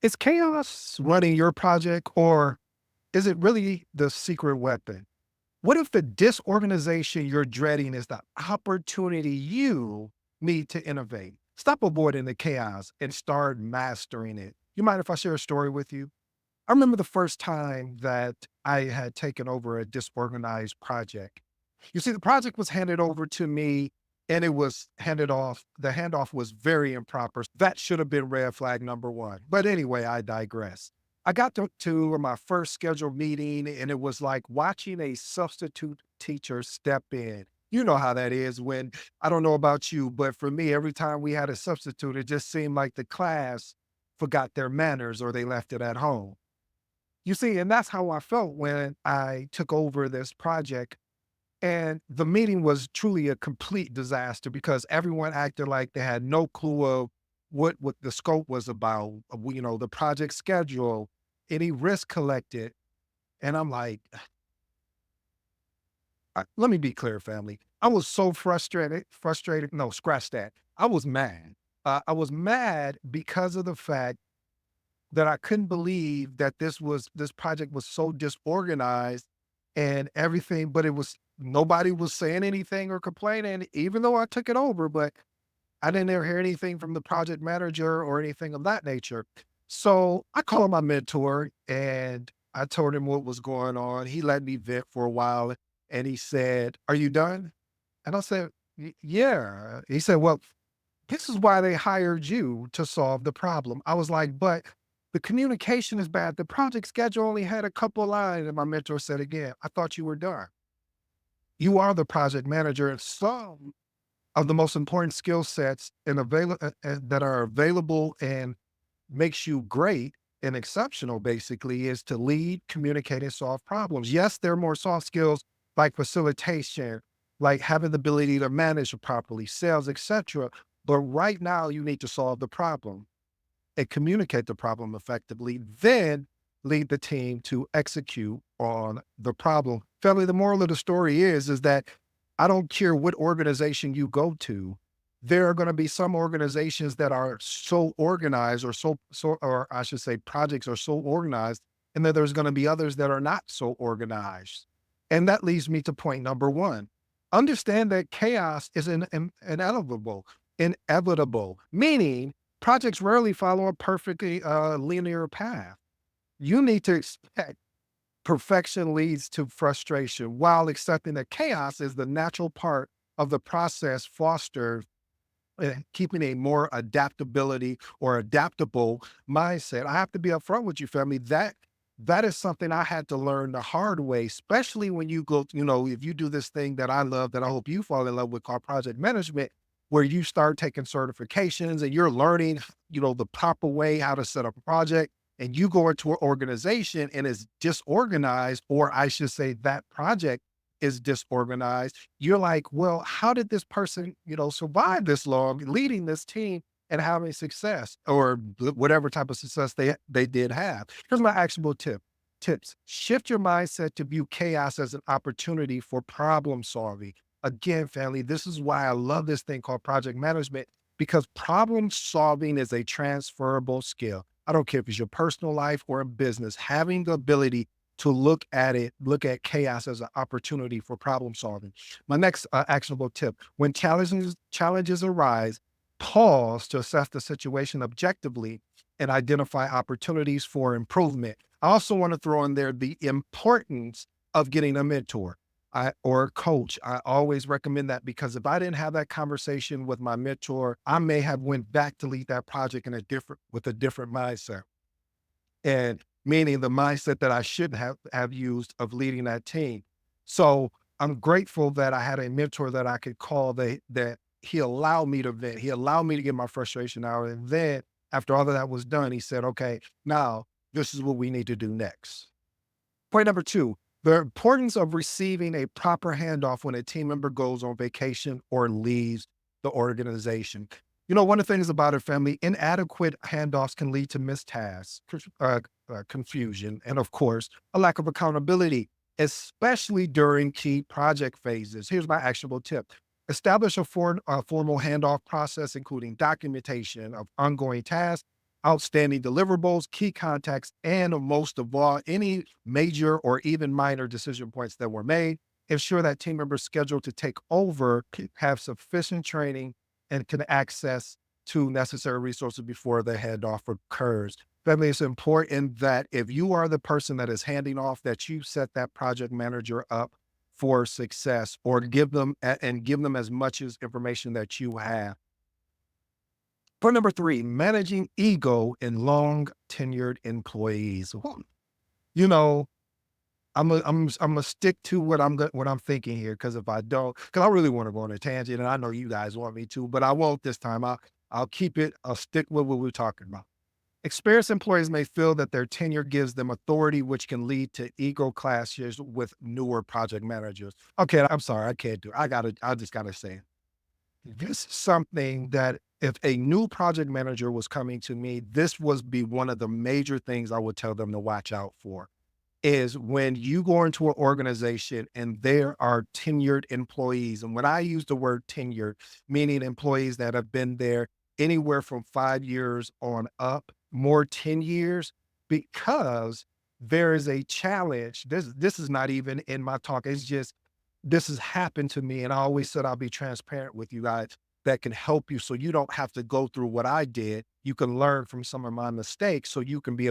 Is chaos running your project or is it really the secret weapon? What if the disorganization you're dreading is the opportunity you need to innovate? Stop avoiding the chaos and start mastering it. You mind if I share a story with you? I remember the first time that I had taken over a disorganized project. You see, the project was handed over to me and it was handed off. The handoff was very improper. That should have been red flag number one. But anyway, I digress. I got to my first scheduled meeting and it was like watching a substitute teacher step in. You know how that is when, I don't know about you, but for me, every time we had a substitute, it just seemed like the class forgot their manners or they left it at home. You see, and that's how I felt when I took over this project. And the meeting was truly a complete disaster because everyone acted like they had no clue of what the scope was about, the project schedule, any risk collected. And I'm like, let me be clear, family. I was so frustrated. No, scratch that. I was mad. I was mad because of the fact that I couldn't believe that this project was so disorganized and everything, but it was nobody was saying anything or complaining, even though I took it over, but I didn't ever hear anything from the project manager or anything of that nature. So I called my mentor and I told him what was going on. He let me vent for a while and he said, "Are you done?" And I said, Yeah." He said, "Well, this is why they hired you to solve the problem." I was like, "But the communication is bad. The project schedule only had a couple lines." And my mentor said again, "I thought you were done. You are the project manager, and some of the most important skill sets that are available and makes you great and exceptional basically is to lead, communicate, and solve problems. Yes, there are more soft skills like facilitation, like having the ability to manage properly, sales, etc. But right now, you need to solve the problem and communicate the problem effectively, then lead the team to execute on the problem." Family, the moral of the story is that I don't care what organization you go to, there are going to be some organizations that are so organized or I should say projects are so organized, and then there's going to be others that are not so organized. And that leads me to point number one. Understand that chaos is inevitable, meaning projects rarely follow a perfectly linear path. You need to expect perfection leads to frustration while accepting that chaos is the natural part of the process fostered keeping a more adaptability or adaptable mindset. I have to be upfront with you, family. That is something I had to learn the hard way, especially when you go, if you do this thing that I love, that I hope you fall in love with called project management, where you start taking certifications and you're learning, the proper way how to set up a project. And you go into an organization and it's disorganized, or I should say that project is disorganized. You're like, well, how did this person, survive this long leading this team and having success or whatever type of success they did have? Here's my actionable tips. Shift your mindset to view chaos as an opportunity for problem solving. Again, family, this is why I love this thing called project management, because problem solving is a transferable skill. I don't care if it's your personal life or a business, having the ability to look at chaos as an opportunity for problem solving. My next actionable tip: when challenges arise, pause to assess the situation objectively and identify opportunities for improvement. I also want to throw in there the importance of getting a mentor or a coach. I always recommend that because if I didn't have that conversation with my mentor, I may have went back to lead that project with a different mindset. And meaning the mindset that I should have used of leading that team. So I'm grateful that I had a mentor that I could call that he allowed me to vent. He allowed me to get my frustration out. And then after all of that was done, he said, "Okay, now this is what we need to do next." Point number two, the importance of receiving a proper handoff when a team member goes on vacation or leaves the organization. One of the things about a family, inadequate handoffs can lead to missed tasks, confusion, and of course, a lack of accountability, especially during key project phases. Here's my actionable tip. Establish a formal handoff process, including documentation of ongoing tasks, outstanding deliverables, key contacts, and most of all, any major or even minor decision points that were made. Ensure that team members scheduled to take over have sufficient training and can access to necessary resources before the handoff occurs. Family, it's important that if you are the person that is handing off, that you set that project manager up for success, or give them and give them as much as information that you have. Point number three, managing ego in long tenured employees. Whew. You know, I'm gonna stick to what I'm thinking here, because if I don't, because I really want to go on a tangent, and I know you guys want me to, but I won't this time. I'll keep it. I'll stick with what we're talking about. Experienced employees may feel that their tenure gives them authority, which can lead to ego clashes with newer project managers. Okay, I'm sorry, I can't do it. I just gotta say it. This is something that if a new project manager was coming to me, this would be one of the major things I would tell them to watch out for, is when you go into an organization and there are tenured employees. And when I use the word tenured, meaning employees that have been there anywhere from 5 years on up, more 10 years, because there is a challenge. This is not even in my talk. It's just, this has happened to me. And I always said I'll be transparent with you guys, that can help you so you don't have to go through what I did. You can learn from some of my mistakes so you can be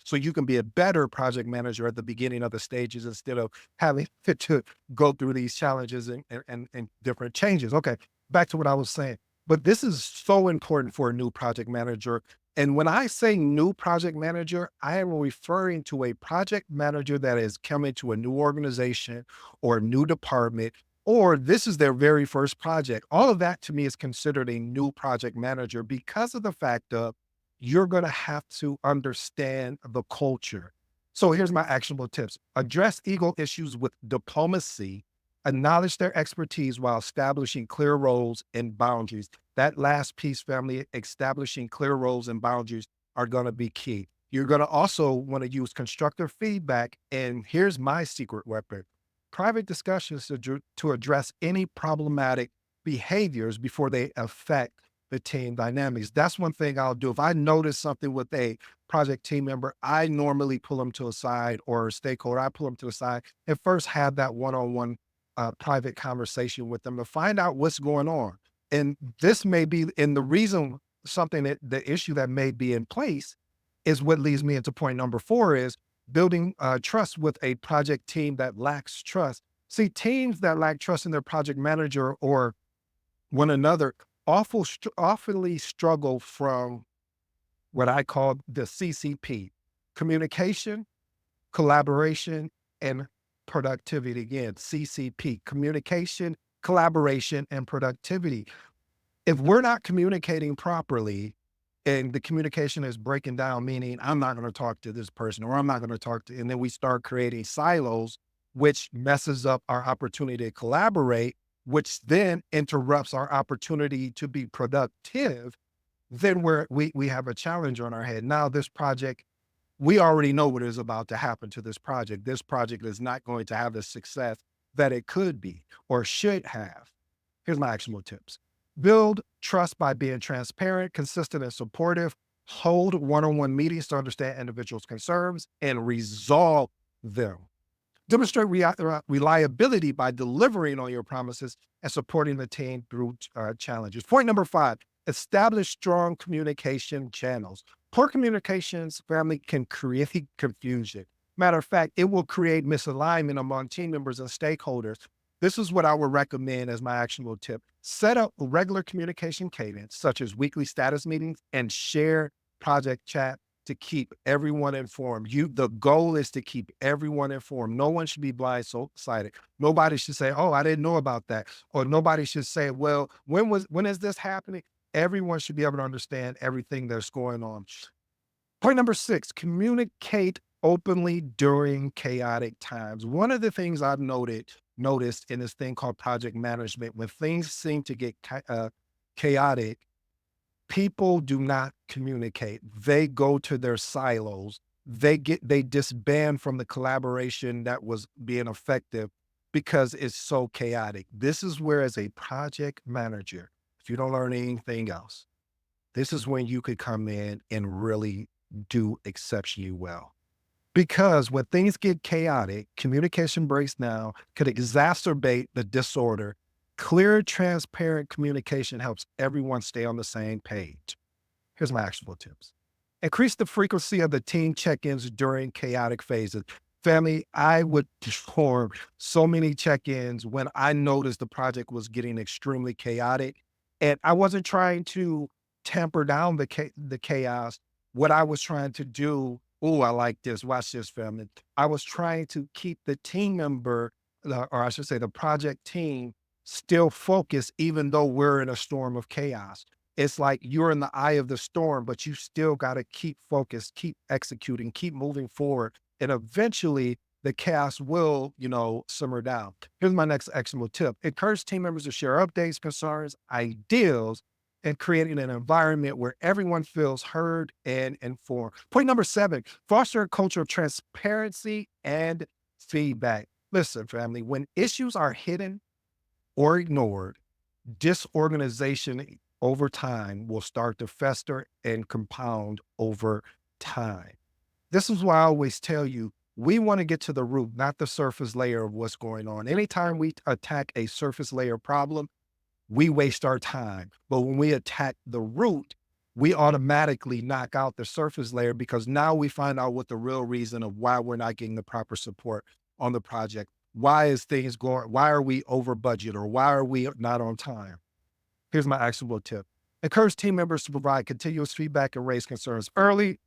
so you can be a better project manager at the beginning of the stages, instead of having to go through these challenges and different changes. Okay, back to what I was saying. But this is so important for a new project manager. And when I say new project manager, I am referring to a project manager that is coming to a new organization or new department, or this is their very first project. All of that to me is considered a new project manager, because of the fact of you're going to have to understand the culture. So here's my actionable tips. Address ego issues with diplomacy, acknowledge their expertise while establishing clear roles and boundaries. That last piece, family, establishing clear roles and boundaries, are going to be key. You're going to also want to use constructive feedback. And here's my secret weapon: private discussions to address any problematic behaviors before they affect the team dynamics. That's one thing I'll do. If I notice something with a project team member, I normally pull them to a side, or a stakeholder, I pull them to a side and first have that one-on-one private conversation with them to find out what's going on. And this may be, and the reason, something that the issue that may be in place is what leads me into point number four, is building trust with a project team that lacks trust. See, teams that lack trust in their project manager or one another awfully struggle from what I call the CCP: communication, collaboration, and productivity. Again, CCP: communication, collaboration, and productivity. If we're not communicating properly and the communication is breaking down, meaning I'm not going to talk to this person, or I'm not going to talk to, and then we start creating silos, which messes up our opportunity to collaborate, which then interrupts our opportunity to be productive, then we have a challenge on our head. Now, this project, we already know what is about to happen to this project. This project is not going to have the success that it could be or should have. Here's my actionable tips. Build trust by being transparent, consistent, and supportive. Hold one-on-one meetings to understand individuals' concerns and resolve them. Demonstrate reliability by delivering on your promises and supporting the team through challenges. Point number five, establish strong communication channels. Poor communications, family, can create confusion. Matter of fact, it will create misalignment among team members and stakeholders. This is what I would recommend as my actionable tip. Set up a regular communication cadence, such as weekly status meetings and share project chat, to keep everyone informed. The goal is to keep everyone informed. No one should be blindsided. Nobody should say, "Oh, I didn't know about that," or nobody should say, "Well, when is this happening?" Everyone should be able to understand everything that's going on. Point number six, communicate openly during chaotic times. One of the things I've noticed in this thing called project management, when things seem to get chaotic, people do not communicate. They go to their silos. They disband from the collaboration that was being effective, because it's so chaotic. This is where, as a project manager, if you don't learn anything else, this is when you could come in and really do exceptionally well. Because when things get chaotic, communication breaks down, could exacerbate the disorder. Clear, transparent communication helps everyone stay on the same page. Here's my actionable tips. Increase the frequency of the team check-ins during chaotic phases. Family, I would perform so many check-ins when I noticed the project was getting extremely chaotic. And I wasn't trying to tamper down the chaos. What I was trying to do, oh, I like this. Watch this, family. I was trying to keep the team member, or I should say the project team, still focused, even though we're in a storm of chaos. It's like you're in the eye of the storm, but you still got to keep focused, keep executing, keep moving forward. And eventually the chaos will, simmer down. Here's my next actionable tip. Encourage team members to share updates, concerns, ideas, and creating an environment where everyone feels heard and informed. Point number 7, foster a culture of transparency and feedback. Listen, family, when issues are hidden or ignored, disorganization over time will start to fester and compound over time. This is why I always tell you, we want to get to the root, not the surface layer of what's going on. Anytime we attack a surface layer problem, we waste our time. But when we attack the root, we automatically knock out the surface layer because now we find out what the real reason of why we're not getting the proper support on the project. Why is things going? Why are we over budget or why are we not on time? Here's my actionable tip. Encourage team members to provide continuous feedback and raise concerns early.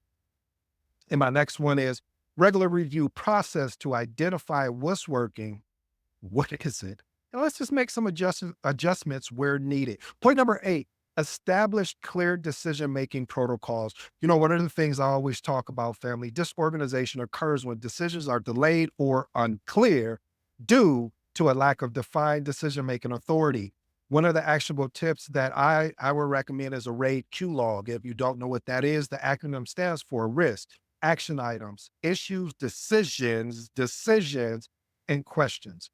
And my next one is regular review process to identify what's working, what isn't, and let's just make some adjustments where needed. Point number 8, establish clear decision-making protocols. One of the things I always talk about, family, disorganization occurs when decisions are delayed or unclear due to a lack of defined decision-making authority. One of the actionable tips that I would recommend is a RAID Q log. If you don't know what that is, the acronym stands for risk, action items, issues, decisions, and questions.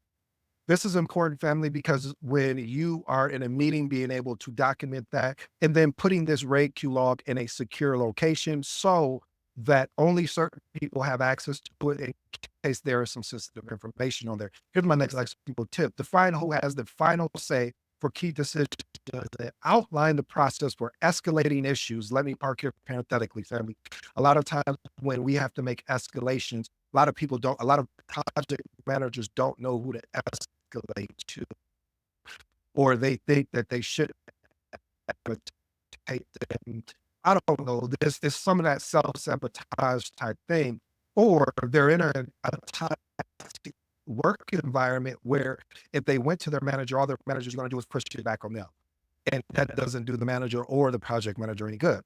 This is important, family, because when you are in a meeting, being able to document that and then putting this RAID Q log in a secure location so that only certain people have access to it in case there is some sensitive information on there. Here's my next actionable tip. Define who has the final say for key decisions. Outline the process for escalating issues. Let me park here parenthetically, family. A lot of times when we have to make escalations, a lot of project managers don't know who to escalate to, or they think that they should take them. I don't know. There's some of that self-sabotage type thing, or they're in a toxic work environment where if they went to their manager, all their manager's going to do is push it back on them. And that doesn't do the manager or the project manager any good.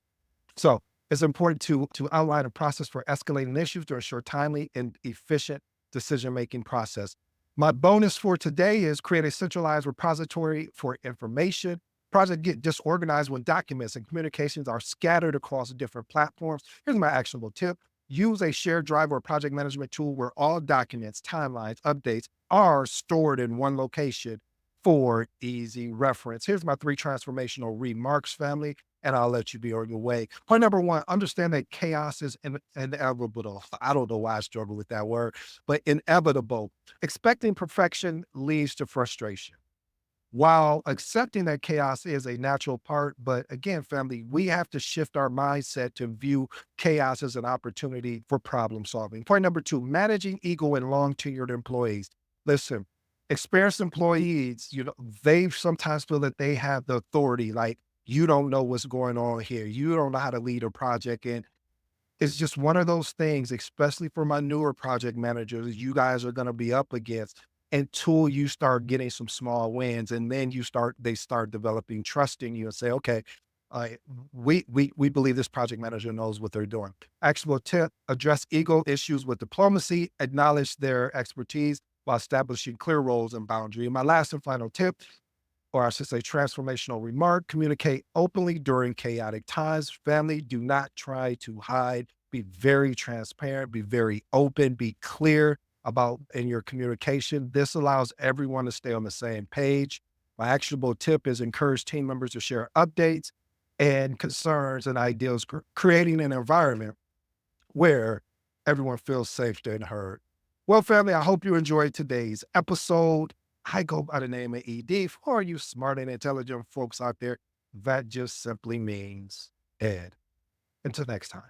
So it's important to outline a process for escalating issues to ensure timely and efficient decision-making process. My bonus for today is create a centralized repository for information. Projects get disorganized when documents and communications are scattered across different platforms. Here's my actionable tip. Use a shared drive or project management tool where all documents, timelines, updates are stored in one location for easy reference. Here's my 3 transformational remarks, family, and I'll let you be on your way. Point number 1, understand that chaos is inevitable. I don't know why I struggle with that word, but inevitable. Expecting perfection leads to frustration. While accepting that chaos is a natural part, but again, family, we have to shift our mindset to view chaos as an opportunity for problem solving. Point number 2, managing ego in long tenured employees. Listen, experienced employees, they sometimes feel that they have the authority, like, you don't know what's going on here. You don't know how to lead a project. And it's just one of those things, especially for my newer project managers, you guys are going to be up against until you start getting some small wins. And then they start developing trust in you and say, okay, uh, we believe this project manager knows what they're doing. Actual tip, address ego issues with diplomacy, acknowledge their expertise while establishing clear roles and boundaries. And my last and final tip, or I should say transformational remark, communicate openly during chaotic times. Family, do not try to hide. Be very transparent, be very open, be clear about in your communication. This allows everyone to stay on the same page. My actionable tip is encourage team members to share updates, and concerns and ideals, creating an environment where everyone feels safe and heard. Well, family, I hope you enjoyed today's episode. I go by the name of ED. For you smart and intelligent folks out there, that just simply means Ed. Until next time.